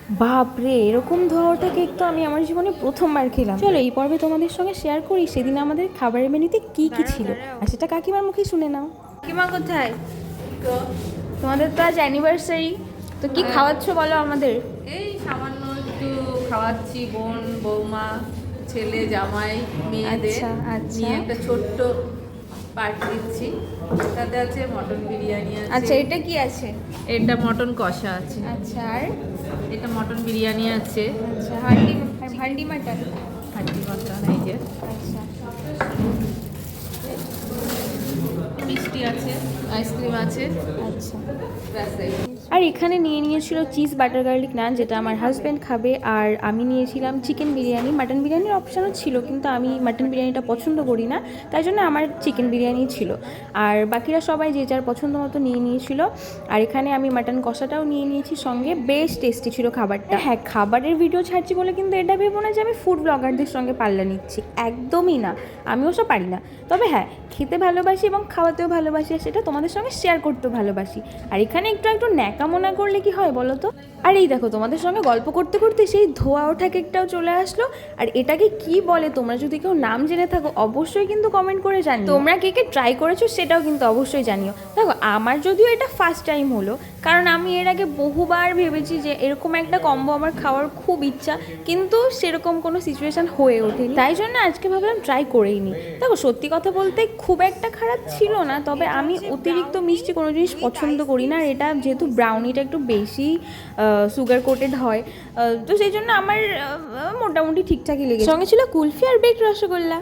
বাপরে, এরকম ধোয়াটা কেক তো আমি আমার জীবনে প্রথমবার খেলাম। চলো এই পর্বে তোমাদের সঙ্গে শেয়ার করি সেদিন আমাদের খাবারের মেনুতে কি কি ছিল, আর সেটা কাকিমার মুখে শুনে নাও। কাকিমা কোথায়? তোমাদের তো আজ অ্যানিভার্সারি, তো কি খাওয়াচ্ছ বলো আমাদের। এই সামান্য একটু খাওয়াচ্ছি বোন বৌমা ছেলে জামাই মেয়েদের আচ্ছা, আচ্ছা। নিয়ে একটা ছোট্ট পার্টি দিচ্ছি। তাতে আছে মটন বিরিয়ানি আছে। আচ্ছা, এটা কি আছে? এটা মটন কষা আছে। আচ্ছা, আর এটা মটন বিরিয়ানি আছে। আচ্ছা, হান্ডি মাটন। হাঁটি মটন এই যে। আচ্ছা, মিষ্টি আছে, আইসক্রিম আছে। আচ্ছা। ব্যাস এই। আর এখানে নিয়ে নিয়েছিল চিজ বাটার গার্লিক নান, যেটা আমার হাজব্যান্ড খাবে, আর আমি নিয়েছিলাম চিকেন বিরিয়ানি। মাটন বিরিয়ানির অপশানও ছিল, কিন্তু আমি মাটন বিরিয়ানিটা পছন্দ করি না, তাই জন্য আমার চিকেন বিরিয়ানি ছিল। আর বাকিরা সবাই যে যার পছন্দ মতো নিয়ে নিয়েছিল। আর এখানে আমি মাটন কষাটাও নিয়ে নিয়েছি সঙ্গে। বেশ টেস্টি ছিল খাবারটা। হ্যাঁ, খাবারের ভিডিও ছাড়ছি বলে কিন্তু এটা ভেবো না যে আমি ফুড ব্লগারদের সঙ্গে পাল্লা নিচ্ছি, একদমই না। আমিও সব পারি না, তবে হ্যাঁ, খেতে ভালোবাসি এবং খাওয়াতেও ভালোবাসি, আর সেটা তোমাদের সঙ্গে শেয়ার করতেও ভালোবাসি। আর এখানে একটু একটু ন্যাকামোনা করলে কি হয় বলো তো। আর এই দেখো, তোমাদের সঙ্গে গল্প করতে করতে সেই ধোয়া ওঠা কেকটাও চলে আসলো। আর এটাকে কি বলে, তোমরা যদি কেউ নাম জেনে থাকো অবশ্যই কিন্তু কমেন্ট করে জানিও। তোমরা কেকে ট্রাই করেছো সেটাও কিন্তু অবশ্যই জানিও। দেখো, আমার যদিও এটা ফার্স্ট টাইম হলো, কারণ আমি এর আগে বহুবার ভেবেছি যে এরকম একটা কম্বো আমার খাওয়ার খুব ইচ্ছা, কিন্তু সেরকম কোনো সিচুয়েশান হয়ে ওঠেনি, তাই জন্য আজকে ভাবলাম ট্রাই করেই নি। দেখো, সত্যি কথা বলতে খুব একটা খারাপ ছিল না, তবে আমি অতিরিক্ত মিষ্টি কোনো জিনিস পছন্দ করি না। আর এটা যেহেতু ব্রাউনিটা একটু বেশি সুগার কোটেড হয়, তো সেই জন্য আমার মোটামুটি ঠিকঠাকই লেগেছে। সঙ্গে ছিল কুলফি আর বেকড রসগোল্লা।